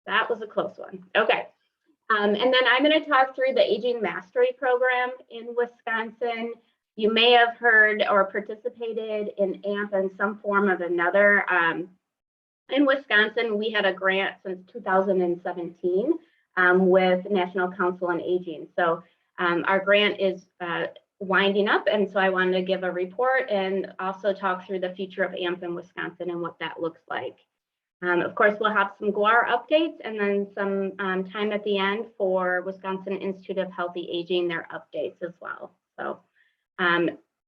That was a close one. Okay. And then I'm going to talk through the Aging Mastery Program in Wisconsin. You may have heard or participated in AMP in some form or another. In Wisconsin, we had a grant since 2017 with National Council on Aging. So our grant is winding up, and so I wanted to give a report and also talk through the future of AMP in Wisconsin and what that looks like. Of course, we'll have some GWAR updates and then some time at the end for Wisconsin Institute of Healthy Aging, their updates as well. So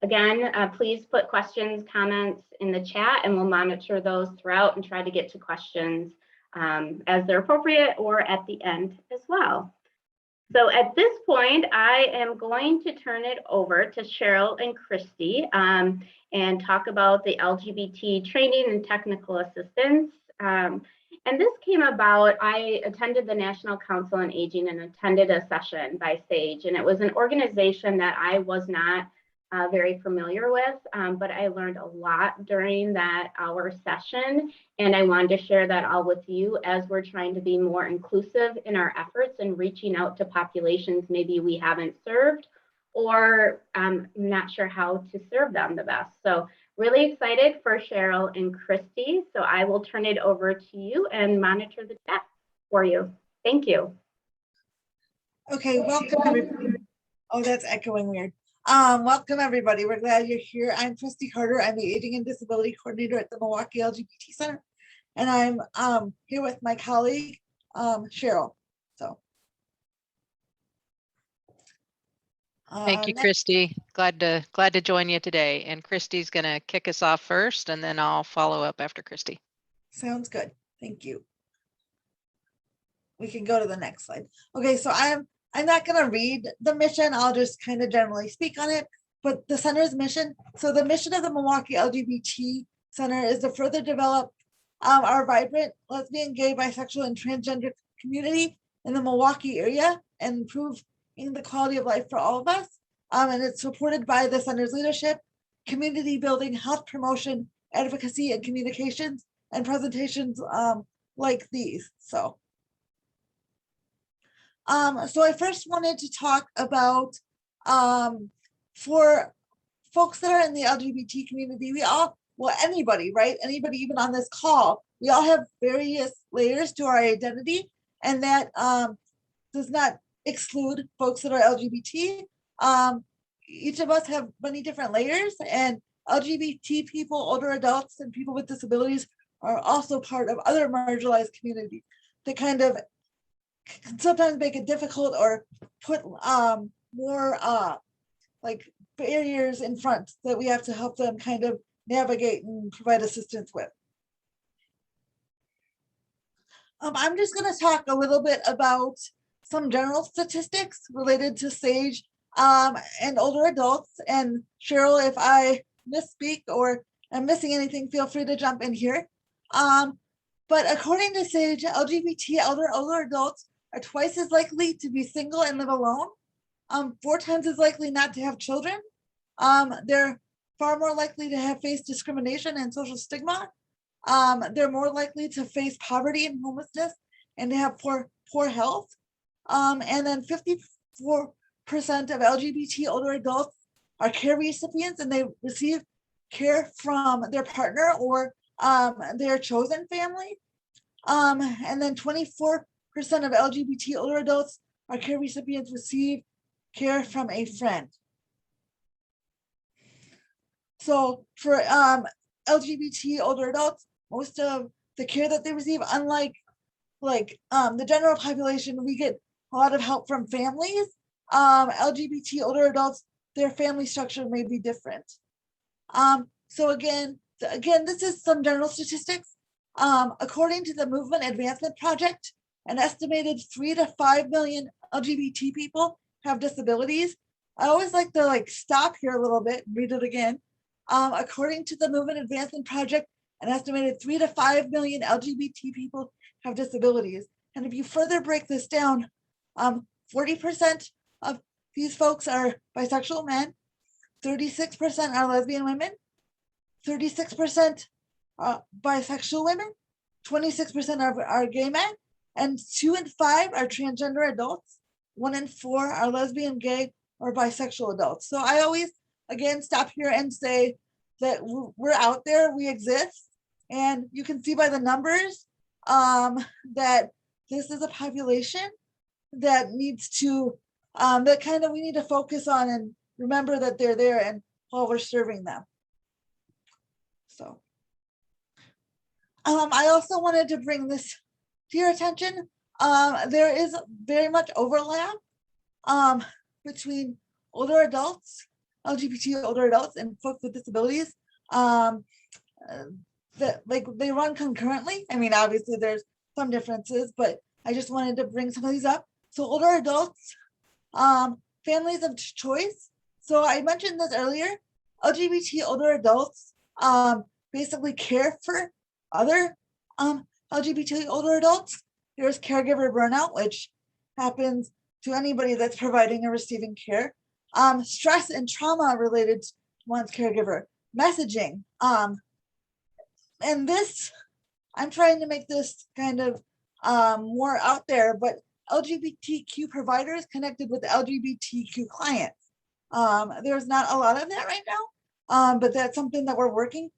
again, please put questions, comments in the chat, and we'll monitor those throughout and try to get to questions as they're appropriate or at the end as well. So at this point, I am going to turn it over to Cheryl and Christy and talk about the LGBT training and technical assistance. And this came about, I attended the National Council on Aging and attended a session by SAGE, and it was an organization that I was not very familiar with, but I learned a lot during that hour session, and I wanted to share that all with you as we're trying to be more inclusive in our efforts and reaching out to populations maybe we haven't served or not sure how to serve them the best. So really excited for Cheryl and Christy. So I will turn it over to you and monitor the chat for you. Thank you. Okay, welcome everybody. Oh, that's echoing weird. Welcome everybody. We're glad you're here. I'm Christy Carter. I'm the Aging and Disability Coordinator at the Milwaukee LGBT Center. And I'm here with my colleague, Cheryl. So. Thank you, Christy. Glad to join you today. And Christy's going to kick us off first, and then I'll follow up after Christy. Sounds good. Thank you. We can go to the next slide. Okay, so I'm not going to read the mission. I'll just kind of generally speak on it. But the center's mission. So the mission of the Milwaukee LGBT Center is to further develop our vibrant lesbian, gay, bisexual, and transgender community in the Milwaukee area and improve the quality of life for all of us. And it's supported by the center's leadership, community building, health promotion, advocacy, and communications, and presentations like these. So I first wanted to talk about for folks that are in the LGBT community, we all, well, anybody, right? Anybody even on this call, we all have various layers to our identity, and that does not exclude folks that are LGBT. Each of us have many different layers, and LGBT people, older adults, and people with disabilities are also part of other marginalized communities that kind of can sometimes make it difficult or put more like barriers in front that we have to help them kind of navigate and provide assistance with. I'm just going to talk a little bit about some general statistics related to SAGE and older adults. And Cheryl, if I misspeak or am missing anything, feel free to jump in here. But according to SAGE, LGBT older adults are twice as likely to be single and live alone, 4 times as likely not to have children. They're far more likely to have faced discrimination and social stigma. They're more likely to face poverty and homelessness and to have poor health. And then 54% of LGBT older adults are care recipients, and they receive care from their partner or their chosen family. And then 24% of LGBT older adults are care recipients receive care from a friend. So for LGBT older adults, most of the care that they receive, unlike the general population, we get a lot of help from families. LGBT older adults, their family structure may be different. So again, this is some general statistics. According to the Movement Advancement Project, an estimated 3 to 5 million LGBT people have disabilities. I always like to stop here a little bit and read it again. According to the Movement Advancement Project, an estimated 3 to 5 million LGBT people have disabilities. And if you further break this down, 40% of these folks are bisexual men, 36% are lesbian women, 36% bisexual women, 26% are gay men, and 2 in 5 are transgender adults. 1 in 4 are lesbian, gay, or bisexual adults. So I always, again, stop here and say that we're out there, we exist, and you can see by the numbers that this is a population that needs to, we need to focus on and remember that they're there and while we're serving them. So I also wanted to bring this to your attention. There is very much overlap between older adults, LGBT older adults, and folks with disabilities. That they run concurrently. I mean, obviously there's some differences, but I just wanted to bring some of these up. So older adults, families of choice. So I mentioned this earlier. LGBT older adults basically care for other LGBT older adults. There's caregiver burnout, which happens to anybody that's providing or receiving care. Stress and trauma related to one's caregiver. Messaging. And this, I'm trying to make this kind of more out there, but LGBTQ providers connected with LGBTQ clients. There's not a lot of that right now, but that's something that we're working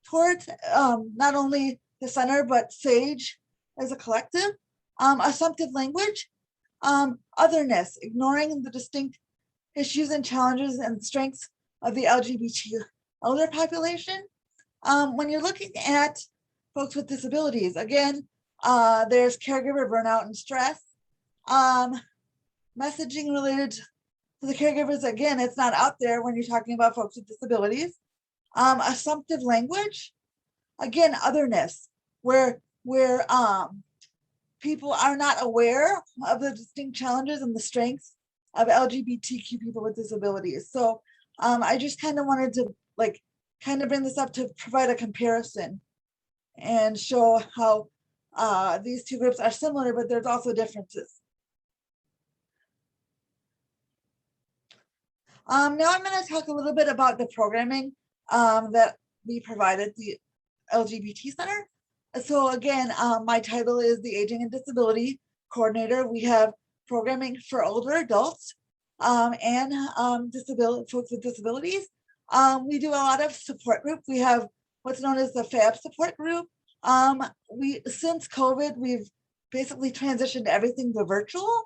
towards, not only the center, but SAGE as a collective. Assumptive language, otherness, ignoring the distinct issues and challenges and strengths of the LGBT elder population. When you're looking at folks with disabilities, again, there's caregiver burnout and stress. Messaging related to the caregivers, again, it's not out there when you're talking about folks with disabilities. Assumptive language, again, otherness, where people are not aware of the distinct challenges and the strengths of LGBTQ people with disabilities. So I just kind of wanted to bring this up to provide a comparison and show how these two groups are similar, but there's also differences. Now I'm going to talk a little bit about the programming that we provide at the LGBT Center. So again, my title is the Aging and Disability Coordinator. We have programming for older adults and folks with disabilities. We do a lot of support group. We have what's known as the FAB support group. Since COVID, we've basically transitioned everything to virtual.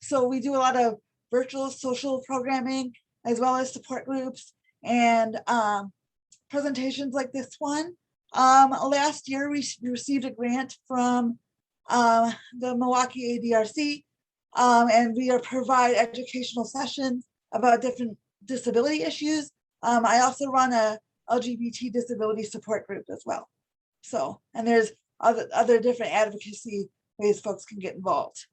So we do a lot of virtual social programming as well as support groups and presentations like this one. Last year, we received a grant from the Milwaukee ADRC, and we provide educational sessions about different disability issues. I also run a LGBT disability support group as well. So, and there's other different advocacy ways folks can get involved.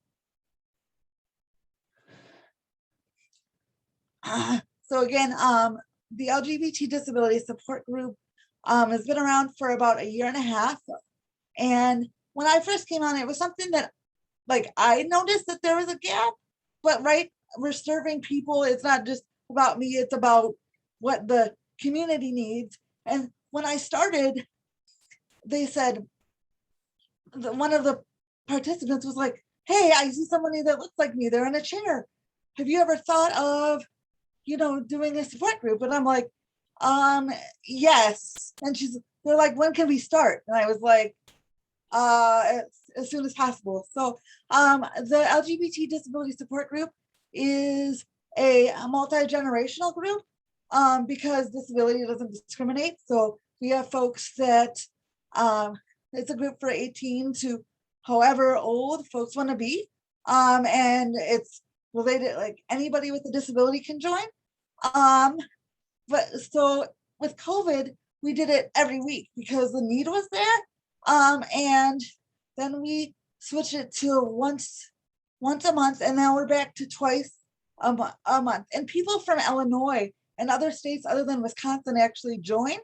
So again, the LGBT disability support group has been around for about 1.5 years. And when I first came on, it was something that I noticed that there was a gap, but we're serving people. It's not just about me, it's about what the community needs. And when I started, they said, one of the participants was like, hey, I see somebody that looks like me, they're in a chair. Have you ever thought of, doing a support group? And I'm like, yes. And they're like, when can we start? And I was like, as soon as possible. So the LGBT disability support group is a multi-generational group because disability doesn't discriminate. So we have folks that it's a group for 18 to however old folks want to be. And it's related, anybody with a disability can join. But so with COVID, we did it every week because the need was there. And then we switched it to once a month, and now we're back to twice a month. And people from Illinois and other states other than Wisconsin actually join.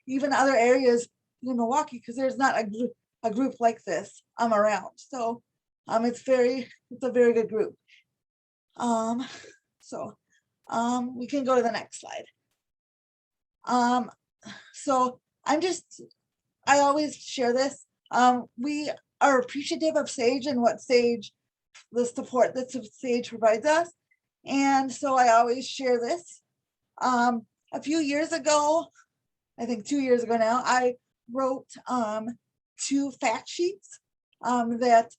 Even other areas in Milwaukee, because there's not a group like this around. So it's a very good group. We can go to the next slide. So I'm just I always share this. We are appreciative of Sage and what the support that Sage provides us. And so I always share this. A few years ago, I think 2 years ago now, I wrote 2 fact sheets that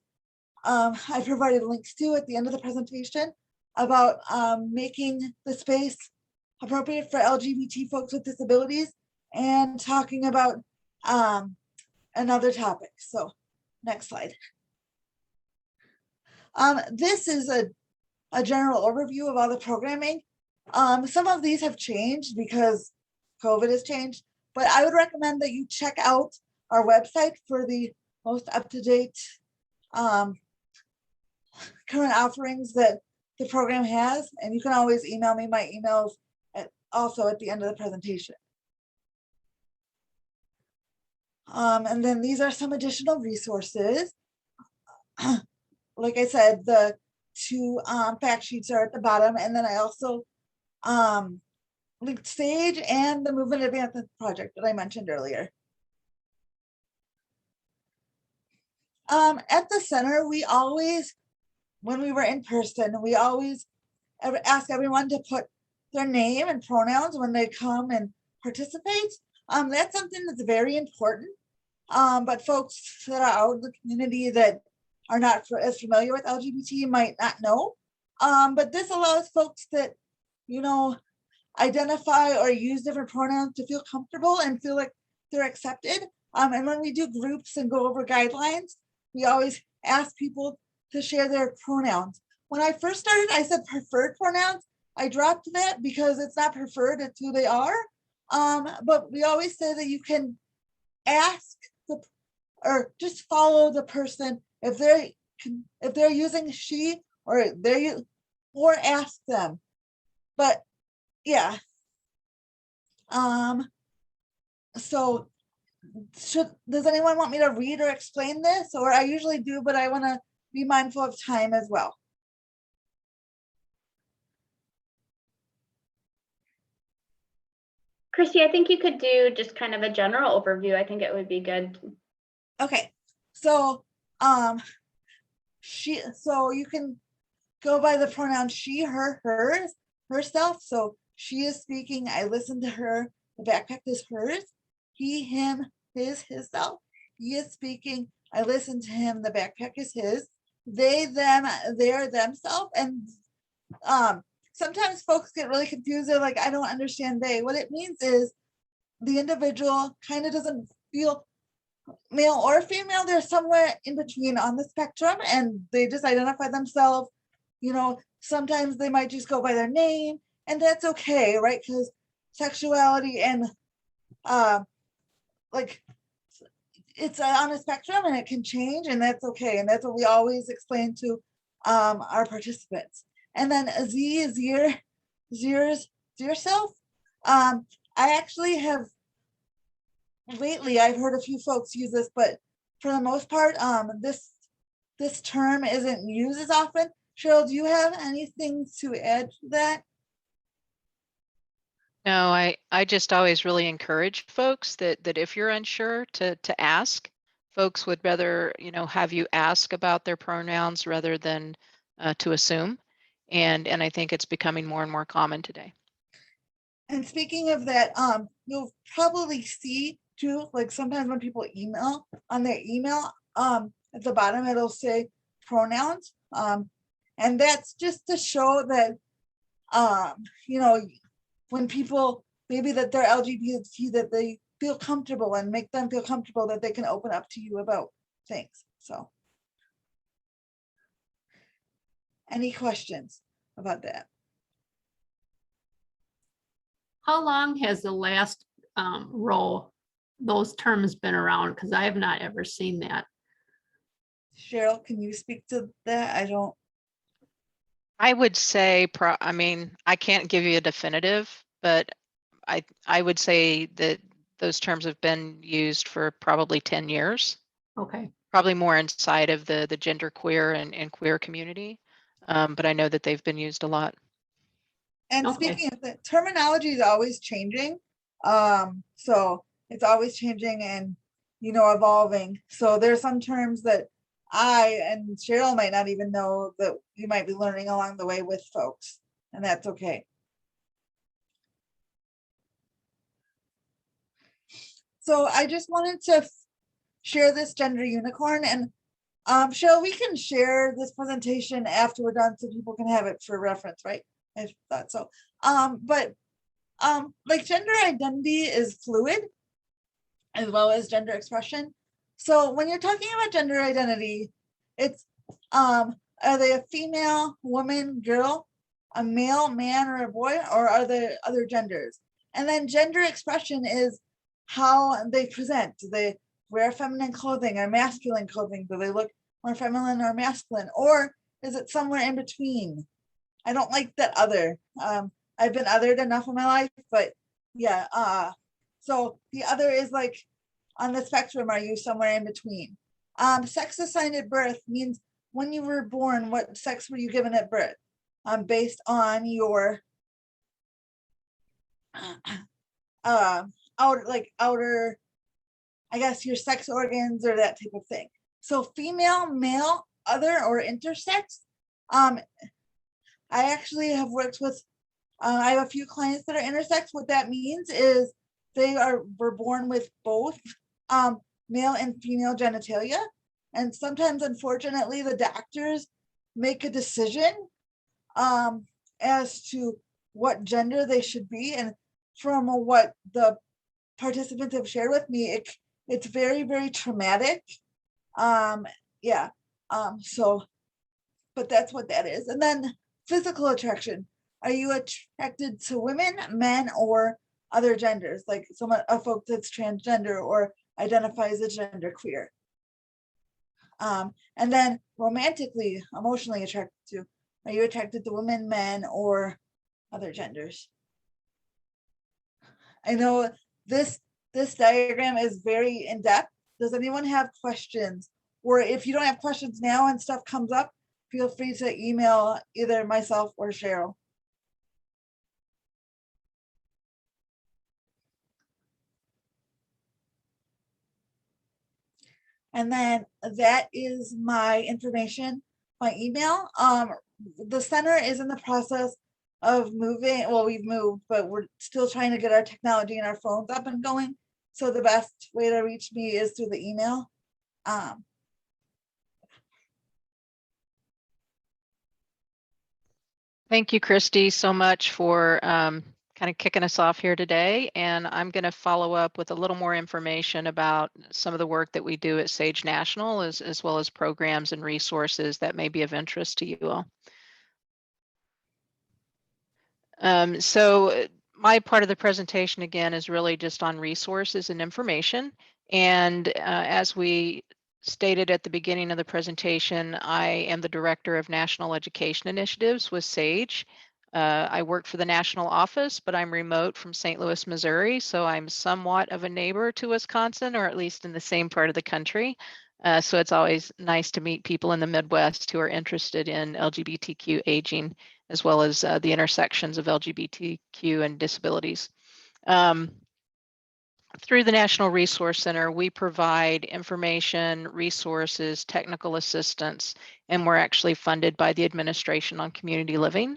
I provided links to at the end of the presentation about making the space appropriate for LGBT folks with disabilities and talking about another topic. So next slide. This is a general overview of all the programming. Some of these have changed because COVID has changed, but I would recommend that you check out our website for the most up-to-date current offerings that the program has, and you can always email me. My emails also at the end of the presentation. And then these are some additional resources. Like I said, the 2 fact sheets are at the bottom, and then I also linked Sage and the Movement Advancement Project that I mentioned earlier. At the center, we always, when we were in person, we always ask everyone to put their name and pronouns when they come and participate. That's something that's very important. But folks that are out in the community that are not as familiar with LGBT might not know. But this allows folks that, you know, identify or use different pronouns to feel comfortable and feel like they're accepted. And when we do groups and go over guidelines, we always ask people to share their pronouns. When I first started, I said preferred pronouns. I dropped that because it's not preferred, it's who they are. But we always say that you can ask or just follow the person if they're using she or or ask them. But yeah. So does anyone want me to read or explain this? Or I usually do, but I want to be mindful of time as well. Christy, I think you could do just kind of a general overview. I think it would be good. Okay, so so you can go by the pronoun she, her, hers, herself. So she is speaking, I listen to her, the backpack is hers. He, him, his, hisself. He is speaking, I listen to him, the backpack is his. They, them, their, themselves. And sometimes folks get really confused. They're like, I don't understand they. What it means is the individual kind of doesn't feel male or female. They're somewhere in between on the spectrum, and they just identify themselves. You know, sometimes they might just go by their name, and that's okay, right? Because sexuality and like it's on a spectrum and it can change, and that's okay. And that's what we always explain to our participants. And then Z is yourself. I actually have lately, I've heard a few folks use this, but for the most part, this term isn't used as often. Cheryl, do you have anything to add to that? No, I just always really encourage folks that if you're unsure to ask. Folks would rather, you know, have you ask about their pronouns rather than to assume. And I think it's becoming more and more common today. And speaking of that, you'll probably see too, like sometimes when people email on their email, at the bottom it'll say pronouns. And that's just to show that, you know, when people maybe that they're LGBT, that they feel comfortable and make them feel comfortable that they can open up to you about things. So any questions about that? How long has the last row, those terms been around? Because I have not ever seen that. Cheryl, can you speak to that? I would say, I mean, I can't give you a definitive, but I would say that those terms have been used for probably 10 years. Okay. Probably more inside of the gender queer and queer community. But I know that they've been used a lot. And Okay. speaking of the terminology is always changing. So it's always changing, and evolving. So there's some terms that I and Cheryl might not even know that you might be learning along the way with folks, and that's okay. So I just wanted to share this gender unicorn, and Cheryl, we can share this presentation after we're done so people can have it for reference, right? I thought so. But like gender identity is fluid as well as gender expression. So when you're talking about gender identity, it's are they a female, woman, girl, a male, man, or a boy, or are there other genders? And then gender expression is how they present. Do they wear feminine clothing or masculine clothing? Do they look more feminine or masculine? Or is it somewhere in between? I don't like that other. I've been othered enough in my life, but yeah. So the other is like on the spectrum, are you somewhere in between? Sex assigned at birth means when you were born, what sex were you given at birth? Based on your outer, I guess your sex organs or that type of thing. So female, male, other, or intersex. I actually have worked with, I have a few clients that are intersex. What that means is they were born with both male and female genitalia. And sometimes, unfortunately, the doctors make a decision as to what gender they should be. And from what the participants have shared with me, it's very, very traumatic. Yeah. But that's what that is. And then physical attraction. Are you attracted to women, men, or other genders? Like a folk that's transgender or identifies as genderqueer. And then romantically, emotionally attracted to. Are you attracted to women, men, or other genders? I know this diagram is very in-depth. Does anyone have questions? Or if you don't have questions now and stuff comes up, feel free to email either myself or Cheryl. And then that is my information, my email. The center is in the process of moving. Well, we've moved, but we're still trying to get our technology and our phones up and going. So the best way to reach me is through the email. Thank you, Christy, so much for kind of kicking us off here today. And I'm going to follow up with a little more information about some of the work that we do at Sage National, as well as programs and resources that may be of interest to you all. So my part of the presentation, again, is really just on resources and information. And as we stated at the beginning of the presentation, I am the Director of National Education Initiatives with SAGE. I work for the national office, but I'm remote from St. Louis, Missouri, so I'm somewhat of a neighbor to Wisconsin, or at least in the same part of the country. So it's always nice to meet people in the Midwest who are interested in LGBTQ aging, as well as the intersections of LGBTQ and disabilities. Through the National Resource Center, we provide information, resources, technical assistance, and we're actually funded by the Administration on Community Living.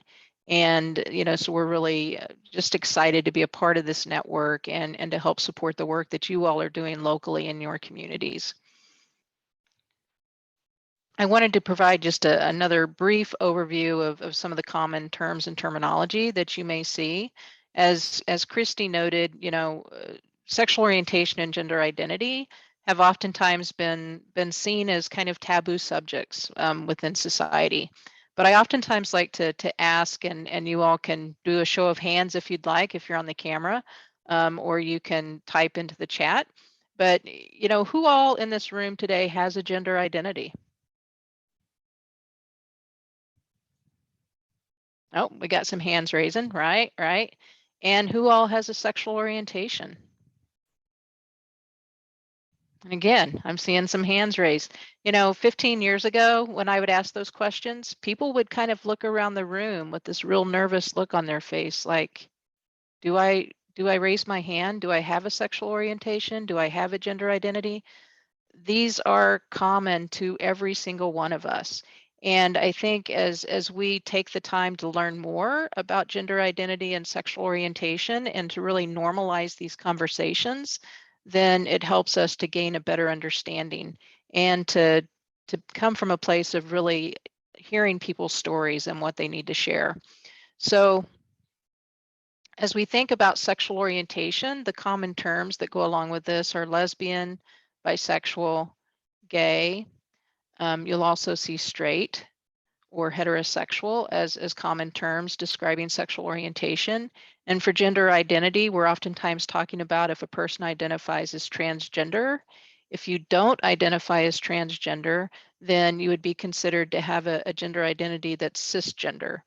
And, so we're really just excited to be a part of this network and to help support the work that you all are doing locally in your communities. I wanted to provide just another brief overview of some of the common terms and terminology that you may see. As Christy noted, sexual orientation and gender identity have oftentimes been seen as kind of taboo subjects within society. But I oftentimes like to ask, and you all can do a show of hands if you'd like, if you're on the camera, or you can type into the chat. But, who all in this room today has a gender identity? Oh, we got some hands raising, right? And who all has a sexual orientation? And again, I'm seeing some hands raised. 15 years ago, when I would ask those questions, people would kind of look around the room with this real nervous look on their face, like, do I do I raise my hand? Do I have a sexual orientation? Do I have a gender identity? These are common to every single one of us. And I think as we take the time to learn more about gender identity and sexual orientation and to really normalize these conversations, then it helps us to gain a better understanding and to come from a place of really hearing people's stories and what they need to share. So as we think about sexual orientation, the common terms that go along with this are lesbian, bisexual, gay. You'll also see straight or heterosexual as common terms describing sexual orientation. And for gender identity, we're oftentimes talking about if a person identifies as transgender. If you don't identify as transgender, then you would be considered to have a gender identity that's cisgender,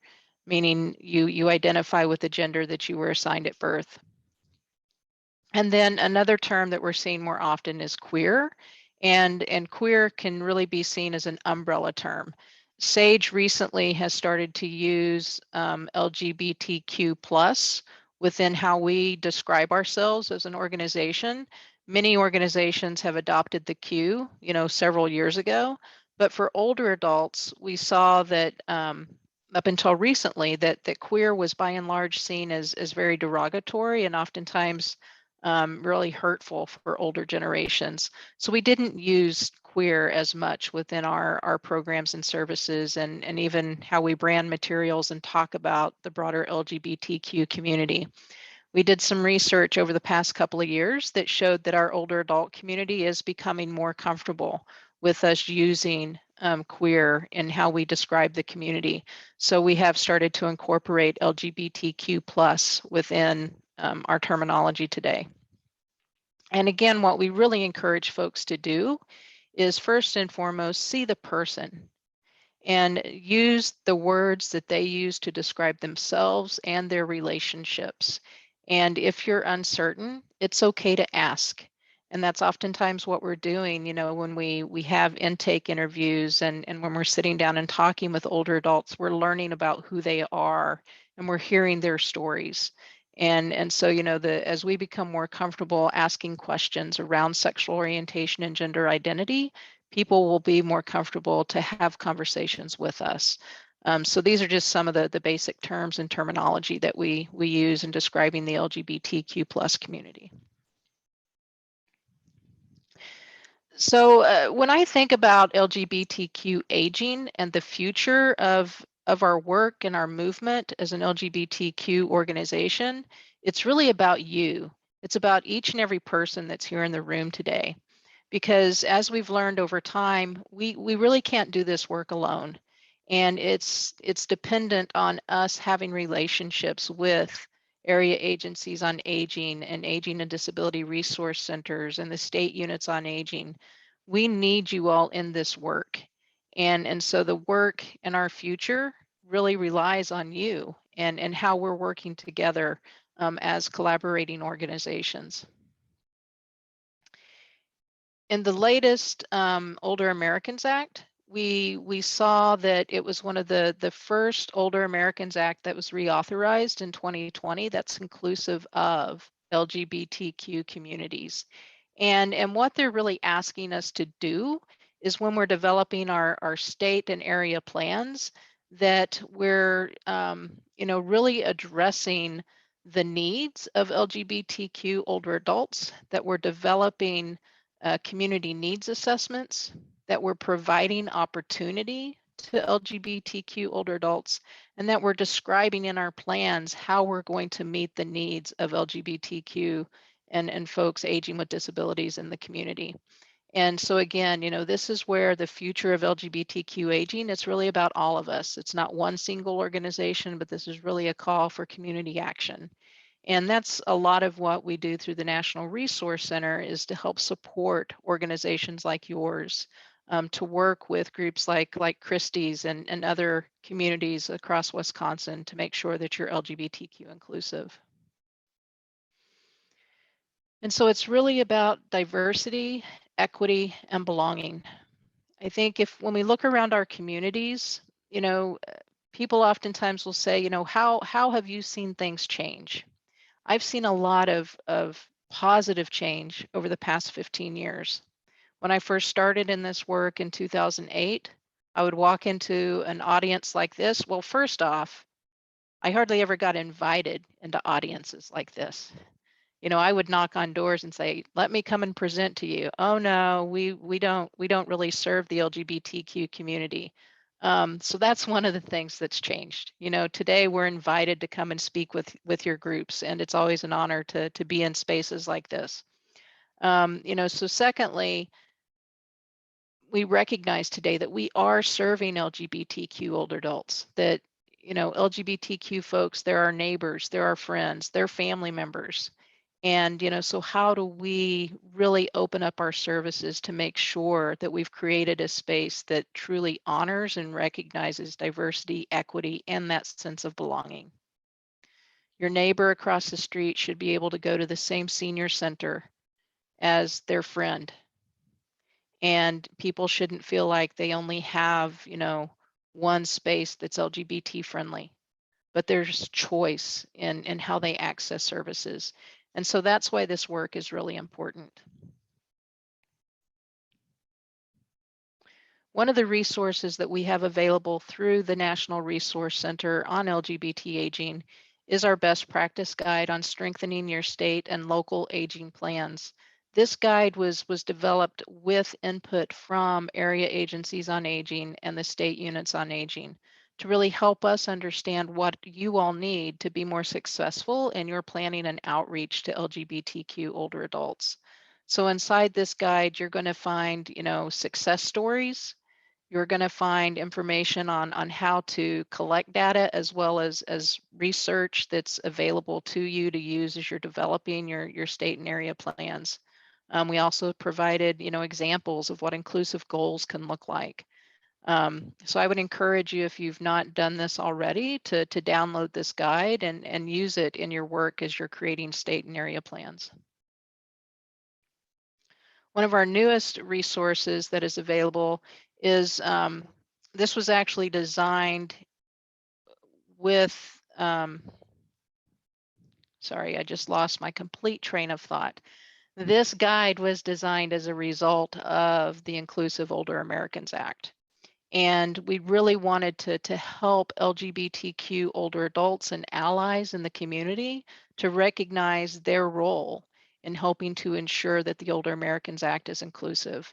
meaning you identify with the gender that you were assigned at birth. And then another term that we're seeing more often is queer, and queer can really be seen as an umbrella term. SAGE recently has started to use LGBTQ plus within how we describe ourselves as an organization. Many organizations have adopted the Q, several years ago, but for older adults, we saw that up until recently that queer was by and large seen as very derogatory and oftentimes really hurtful for older generations. So we didn't use queer as much within our programs and services and even how we brand materials and talk about the broader LGBTQ community. We did some research over the past couple of years that showed that our older adult community is becoming more comfortable with us using queer in how we describe the community. So we have started to incorporate LGBTQ plus within our terminology today. And again, what we really encourage folks to do is first and foremost, see the person and use the words that they use to describe themselves and their relationships. And if you're uncertain, it's okay to ask. And that's oftentimes what we're doing, when we have intake interviews and when we're sitting down and talking with older adults, we're learning about who they are and we're hearing their stories. And so, as we become more comfortable asking questions around sexual orientation and gender identity, people will be more comfortable to have conversations with us. So these are just some of the basic terms and terminology that we use in describing the LGBTQ plus community. So when I think about LGBTQ aging and the future of our work and our movement as an LGBTQ organization, it's really about you. It's about each and every person that's here in the room today. Because as we've learned over time, we really can't do this work alone. And it's dependent on us having relationships with area agencies on aging and aging and disability resource centers and the state units on aging. We need you all in this work. And so the work in our future really relies on you and how we're working together as collaborating organizations. In the latest Older Americans Act, we saw that it was one of the first Older Americans Act that was reauthorized in 2020 that's inclusive of LGBTQ communities. And what they're really asking us to do is when we're developing our state and area plans, that we're really addressing the needs of LGBTQ older adults, that we're developing community needs assessments, that we're providing opportunity to LGBTQ older adults, and that we're describing in our plans how we're going to meet the needs of LGBTQ and folks aging with disabilities in the community. And so again, this is where the future of LGBTQ aging, it's really about all of us. It's not one single organization, but this is really a call for community action. And that's a lot of what we do through the National Resource Center is to help support organizations like yours to work with groups like Christie's and other communities across Wisconsin to make sure that you're LGBTQ inclusive. And so it's really about diversity, equity, and belonging. I think when we look around our communities, people oftentimes will say, how have you seen things change? I've seen a lot of positive change over the past 15 years. When I first started in this work in 2008, I would walk into an audience like this. Well, first off, I hardly ever got invited into audiences like this. I would knock on doors and say, "Let me come and present to you." "Oh no, we don't really serve the LGBTQ community." So that's one of the things that's changed. Today we're invited to come and speak with your groups, and it's always an honor to be in spaces like this. So secondly, we recognize today that we are serving LGBTQ older adults, that LGBTQ folks, they're our neighbors, they're our friends, they're family members. And so how do we really open up our services to make sure that we've created a space that truly honors and recognizes diversity, equity, and that sense of belonging? Your neighbor across the street should be able to go to the same senior center as their friend, and people shouldn't feel like they only have one space that's LGBT friendly, but there's choice in how they access services. And so that's why this work is really important. One of the resources that we have available through the National Resource Center on LGBT aging is our best practice guide on strengthening your state and local aging plans. This guide was developed with input from area agencies on aging and the state units on aging to really help us understand what you all need to be more successful in your planning and outreach to LGBTQ older adults. So inside this guide, you're going to find, success stories. You're going to find information on how to collect data, as well as research that's available to you to use as you're developing your state and area plans. We also provided, examples of what inclusive goals can look like. So I would encourage you, if you've not done this already, to download this guide and use it in your work as you're creating state and area plans. One of our newest resources that is available is, this was actually designed with, sorry, I just lost my complete train of thought. This guide was designed as a result of the Inclusive Older Americans Act. And we really wanted to help LGBTQ older adults and allies in the community to recognize their role in helping to ensure that the Older Americans Act is inclusive.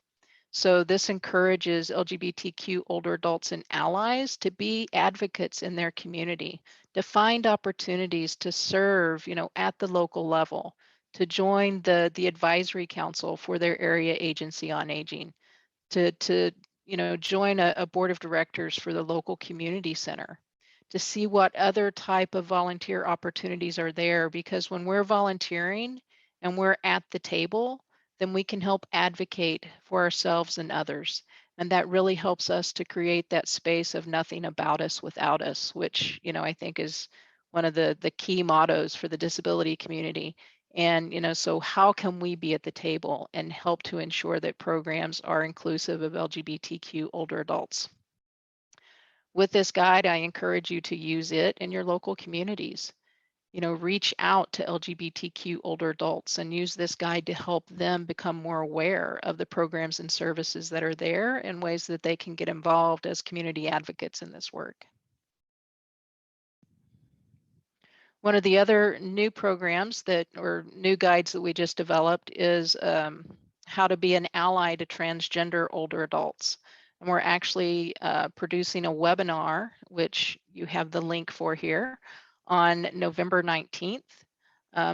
So this encourages LGBTQ older adults and allies to be advocates in their community, to find opportunities to serve, at the local level, to join the advisory council for their area agency on aging, to join a board of directors for the local community center, to see what other type of volunteer opportunities are there, because when we're volunteering and we're at the table, then we can help advocate for ourselves and others. And that really helps us to create that space of nothing about us without us, which, I think is one of the key mottos for the disability community. And, so how can we be at the table and help to ensure that programs are inclusive of LGBTQ older adults? With this guide, I encourage you to use it in your local communities. Reach out to LGBTQ older adults and use this guide to help them become more aware of the programs and services that are there and ways that they can get involved as community advocates in this work. One of the other new programs or new guides that we just developed is how to be an ally to transgender older adults. And we're actually producing a webinar, which you have the link for here, on November 19th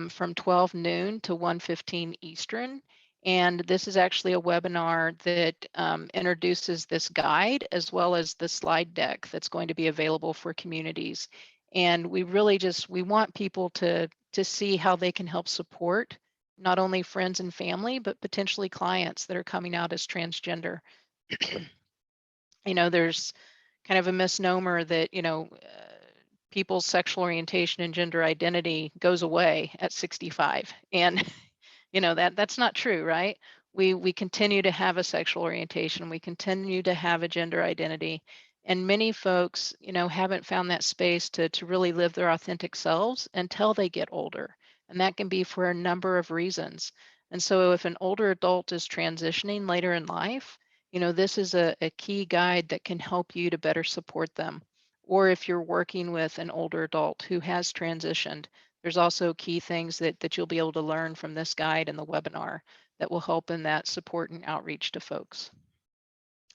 from 12 noon to 1:15 Eastern. And this is actually a webinar that introduces this guide as well as the slide deck that's going to be available for communities. And we really we want people to see how they can help support not only friends and family, but potentially clients that are coming out as transgender. There's kind of a misnomer that, people's sexual orientation and gender identity goes away at 65. And, that's not true, right? We continue to have a sexual orientation. We continue to have a gender identity. And many folks, haven't found that space to really live their authentic selves until they get older. And that can be for a number of reasons. And so if an older adult is transitioning later in life, this is a key guide that can help you to better support them. Or if you're working with an older adult who has transitioned, there's also key things that you'll be able to learn from this guide and the webinar that will help in that support and outreach to folks.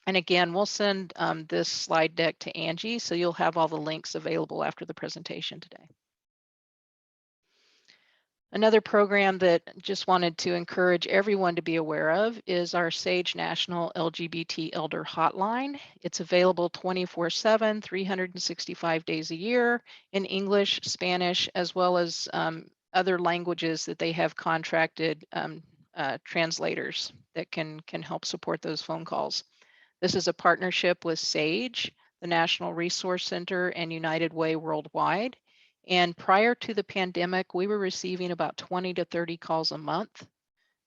And again, we'll send this slide deck to Angie, so you'll have all the links available after the presentation today. Another program that just wanted to encourage everyone to be aware of is our SAGE National LGBT Elder Hotline. It's available 24/7, 365 days a year in English, Spanish, as well as other languages that they have contracted translators that can help support those phone calls. This is a partnership with SAGE, the National Resource Center, and United Way Worldwide. And prior to the pandemic, we were receiving about 20 to 30 calls a month.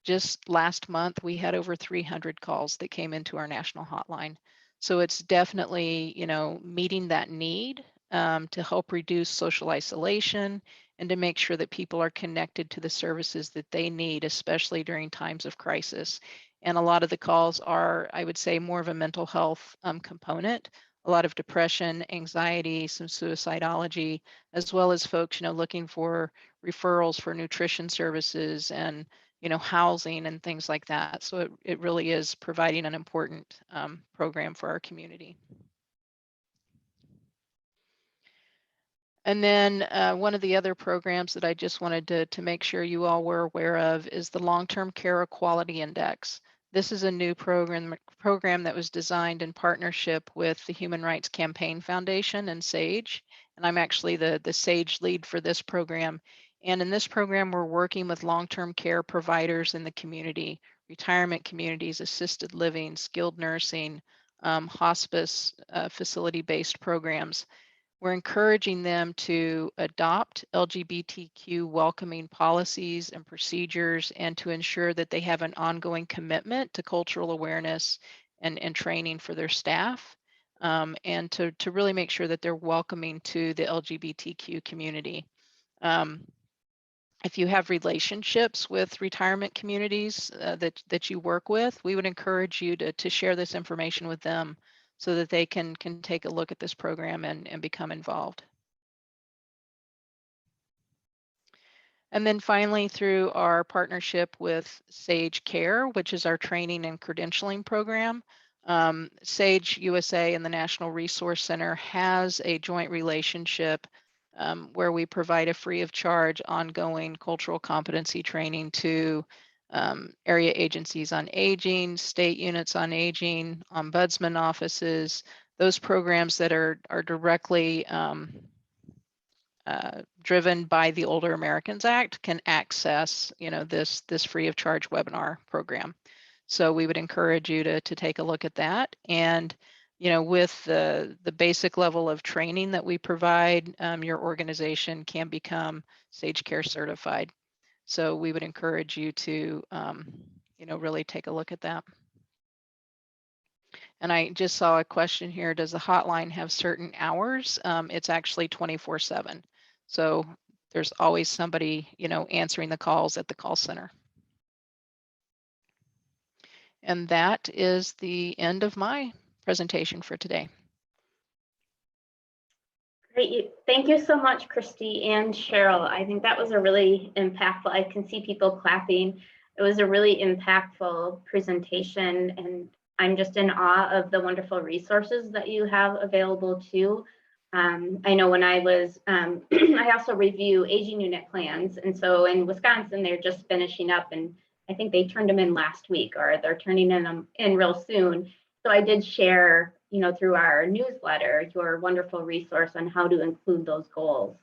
Just last month, we had over 300 calls that came into our national hotline. So it's definitely, meeting that need to help reduce social isolation and to make sure that people are connected to the services that they need, especially during times of crisis. And a lot of the calls are, I would say, more of a mental health component, a lot of depression, anxiety, some suicidology, as well as folks, looking for referrals for nutrition services and, housing and things like that. So it really is providing an important program for our community. And then one of the other programs that I just wanted to make sure you all were aware of is the Long-Term Care Equality Index. This is a new program that was designed in partnership with the Human Rights Campaign Foundation and SAGE. And I'm actually the SAGE lead for this program. And in this program, we're working with long-term care providers in the community, retirement communities, assisted living, skilled nursing, hospice, facility-based programs. We're encouraging them to adopt LGBTQ welcoming policies and procedures and to ensure that they have an ongoing commitment to cultural awareness and training for their staff, and to really make sure that they're welcoming to the LGBTQ community. If you have relationships with retirement communities that you work with, we would encourage you to share this information with them so that they can take a look at this program and become involved. And then finally, through our partnership with SAGE Care, which is our training and credentialing program, SAGE USA and the National Resource Center has a joint relationship where we provide a free of charge ongoing cultural competency training to area agencies on aging, state units on aging, ombudsman offices, those programs that are directly driven by the Older Americans Act can access, this free of charge webinar program. So we would encourage you to take a look at that. And, with the basic level of training that we provide, your organization can become SAGE Care certified. So we would encourage you to, really take a look at that. And I just saw a question here. Does the hotline have certain hours? It's actually 24/7. So there's always somebody, answering the calls at the call center. And that is the end of my presentation for today. Great. Thank you so much, Christy and Cheryl. I think that was a really impactful, I can see people clapping. It was a really impactful presentation, and I'm just in awe of the wonderful resources that you have available too. I know when I was, I also review aging unit plans. And so in Wisconsin, they're just finishing up, and I think they turned them in last week, or they're turning them in real soon. So I did share, through our newsletter, your wonderful resource on how to include those goals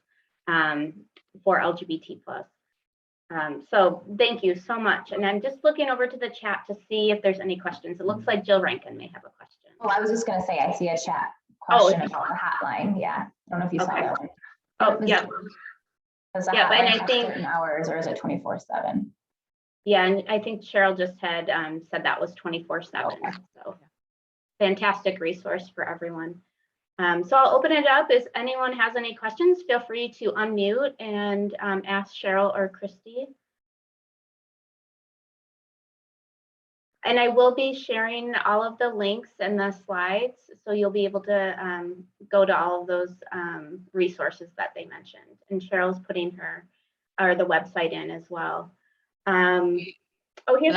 for LGBT plus. So thank you so much. And I'm just looking over to the chat to see if there's any questions. It looks like Jill Rankin may have a question. Well, I was just going to say, I see a chat question about the hotline. Yeah. I don't know if you saw that one. Oh, yeah. Does the Yeah, hotline and I have think certain hours, or is it 24/7? Yeah, and I think Cheryl just had said that was 24/7. Okay. So fantastic resource for everyone. So I'll open it up. If anyone has any questions, feel free to unmute and ask Cheryl or Christy. And I will be sharing all of the links and the slides, so you'll be able to go to all of those resources that they mentioned. And Cheryl's putting the website in as well. Oh, here's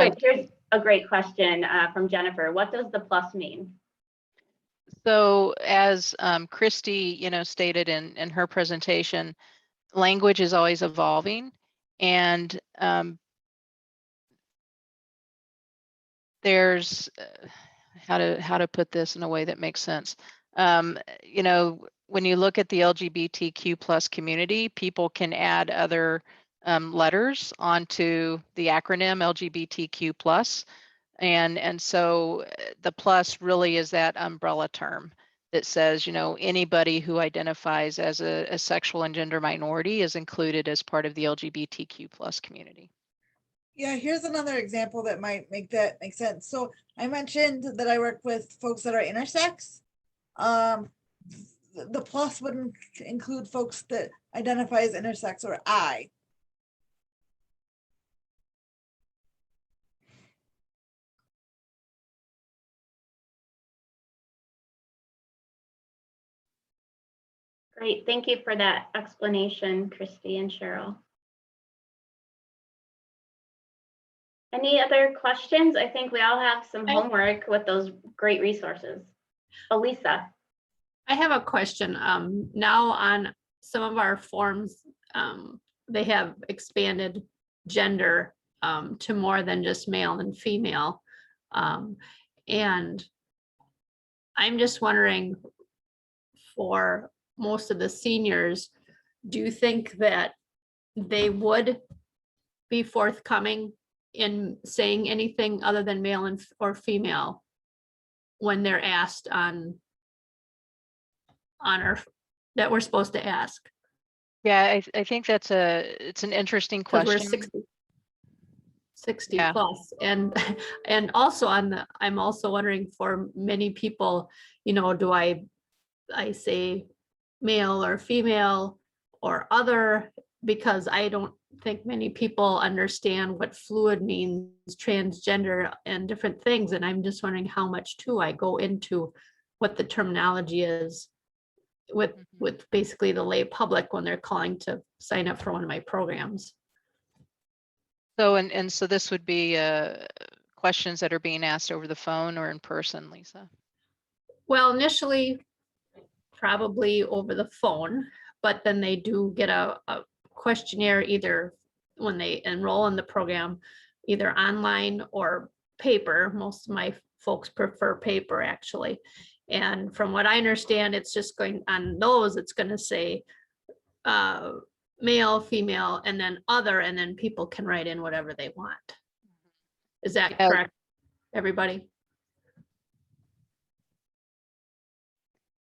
a great question from Jennifer. What does the plus mean? So as Christy, stated in her presentation, language is always evolving, and there's how to put this in a way that makes sense. When you look at the LGBTQ plus community, people can add other letters onto the acronym LGBTQ plus. And so the plus really is that umbrella term that says, anybody who identifies as a sexual and gender minority is included as part of the LGBTQ plus community. Yeah, here's another example that might make that make sense. So I mentioned that I work with folks that are intersex. The plus wouldn't include folks that identify as intersex or I. Great, thank you for that explanation, Christy and Cheryl. Any other questions? I think we all have some homework with those great resources. Elisa. I have a question. Now on some of our forms, they have expanded gender to more than just male and female. And I'm just wondering, for most of the seniors, do you think that they would be forthcoming in saying anything other than male or female when they're asked on our that we're supposed to ask? Yeah, I think it's an interesting question. We're 60 Yeah. plus, and also I'm also wondering, for many people, do I say male or female or other, because I don't think many people understand what fluid means, transgender and different things. And I'm just wondering how much too I go into what the terminology is with basically the lay public when they're calling to sign up for one of my programs. So and so this would be questions that are being asked over the phone or in person, Lisa? Well, initially probably over the phone, but then they do get a questionnaire either when they enroll in the program, either online or paper. Most of my folks prefer paper, actually. And from what I understand, it's just going on those, it's going to say male, female, and then other, and then people can write in whatever they want. Is that correct, everybody?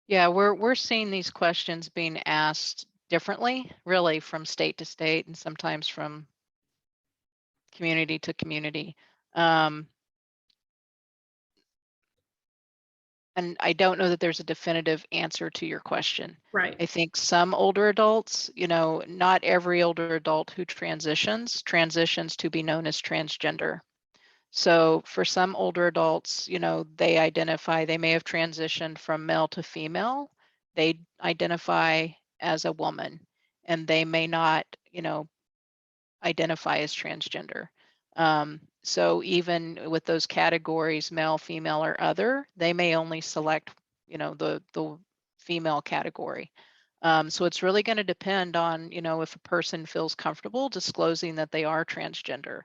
Yeah, we're seeing these questions being asked differently, really, from state to state and sometimes from community to community. And I don't know that there's a definitive answer to your question. Right. I think some older adults, not every older adult who transitions to be known as transgender. So for some older adults, they may have transitioned from male to female. They identify as a woman, and they may not, identify as transgender. So even with those categories, male, female, or other, they may only select, the female category. So it's really going to depend on, if a person feels comfortable disclosing that they are transgender.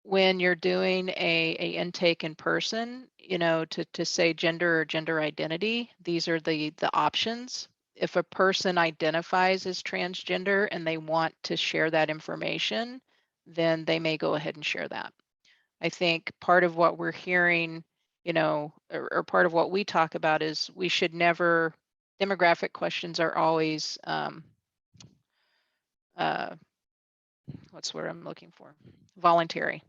When you're doing a intake in person, to say gender or gender identity, these are the options. If a person identifies as transgender and they want to share that information, then they may go ahead and share that. I think part of what we're hearing, or part of what we talk about is we should never, demographic questions are always, what's what I'm looking for? Voluntary.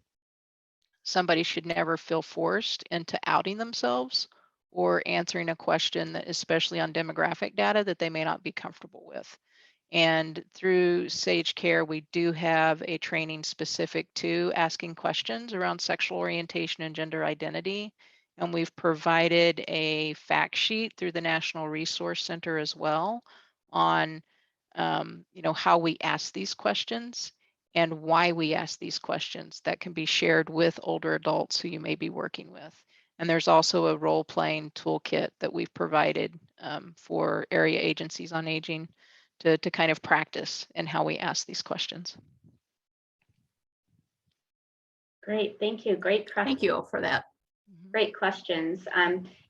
somebody should never feel forced into outing themselves or answering a question that, especially on demographic data, that they may not be comfortable with. And through Sage Care, we do have a training specific to asking questions around sexual orientation and gender identity. And we've provided a fact sheet through the National Resource Center as well on how we ask these questions and why we ask these questions that can be shared with older adults who you may be working with. And there's also a role-playing toolkit that we've provided for area agencies on aging to kind of practice in how we ask these questions. Great, thank you. Great question. Thank you for that. Great questions.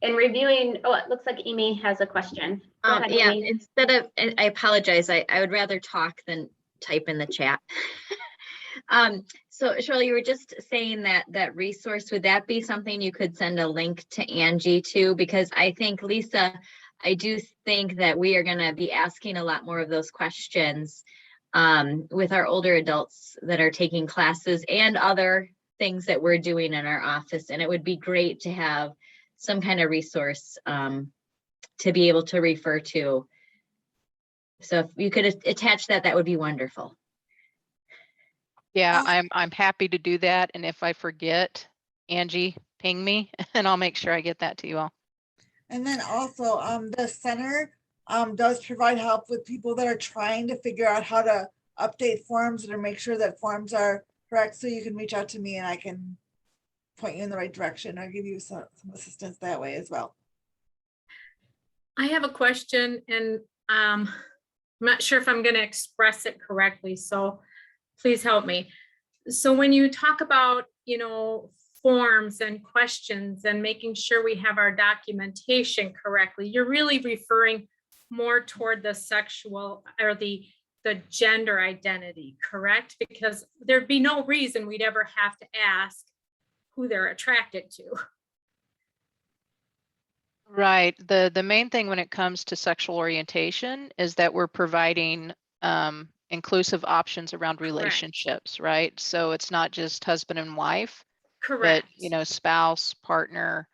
In reviewing, oh, it looks like Amy has a question. Go ahead, Yeah, Amy. instead of, I apologize, I would rather talk than type in the chat. So Shirley, you were just saying that resource, would that be something you could send a link to Angie to? Because I think, Lisa, I do think that we are going to be asking a lot more of those questions with our older adults that are taking classes and other things that we're doing in our office. And it would be great to have some kind of resource to be able to refer to. So if you could attach that, that would be wonderful. Yeah, I'm happy to do that. And if I forget, Angie, ping me and I'll make sure I get that to you all. And then also, the center does provide help with people that are trying to figure out how to update forms or make sure that forms are correct. So you can reach out to me and I can point you in the right direction or give you some assistance that way as well. I have a question, and I'm not sure if I'm going to express it correctly, so please help me. So when you talk about, forms and questions and making sure we have our documentation correctly, you're really referring more toward the sexual or the gender identity, correct? Because there'd be no reason we'd ever have to ask who they're attracted to. Right. The main thing when it comes to sexual orientation is that we're providing inclusive options around relationships, right? So it's not just husband and wife, Correct. but spouse, partner,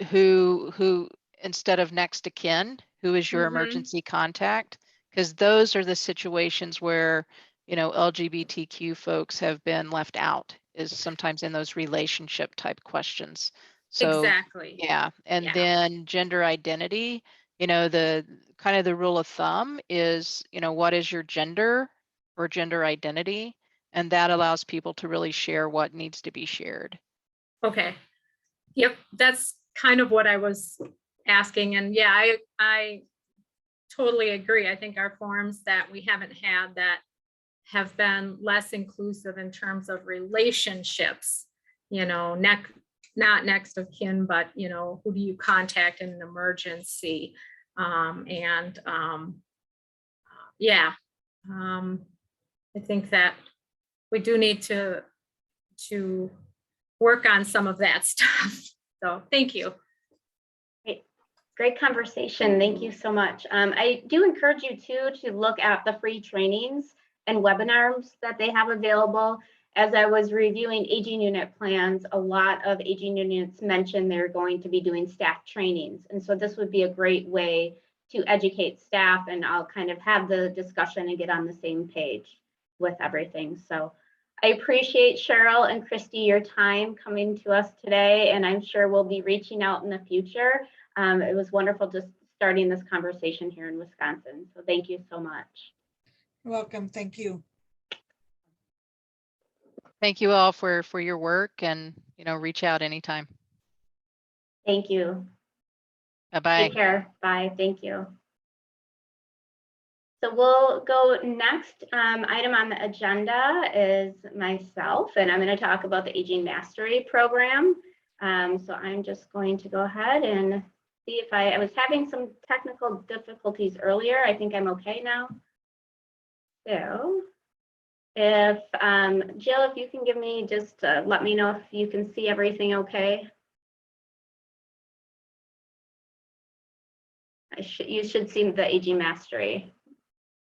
who instead of next of kin, who is your emergency contact? Because those are the situations where LGBTQ folks have been left out, is sometimes in those relationship type questions. So Exactly. yeah, and Yeah. then gender identity, the kind of the rule of thumb is, what is your gender or gender identity? And that allows people to really share what needs to be shared. Okay. Yep, that's kind of what I was asking. And yeah, I totally agree. I think our forms that we haven't had that have been less inclusive in terms of relationships, not next of kin, but who do you contact in an emergency? I think that we do need to work on some of that stuff. So thank you. Great conversation. Thank you so much. I do encourage you too to look at the free trainings and webinars that they have available. As I was reviewing aging unit plans, a lot of aging units mentioned they're going to be doing staff trainings. And so this would be a great way to educate staff, and I'll kind of have the discussion and get on the same page with everything. So I appreciate Cheryl and Christy, your time coming to us today, and I'm sure we'll be reaching out in the future. It was wonderful just starting this conversation here in Wisconsin. So thank you so much. You're welcome. Thank you. Thank you all for your work, and reach out anytime. Thank you. Bye-bye. Take care. Bye. Thank you. So we'll go next. Item on the agenda is myself, and I'm going to talk about the Aging Mastery Program. So I'm just going to go ahead and see if I was having some technical difficulties earlier. I think I'm okay now. So if Jill, if you can give me just let me know if you can see everything okay. You should see the Aging Mastery.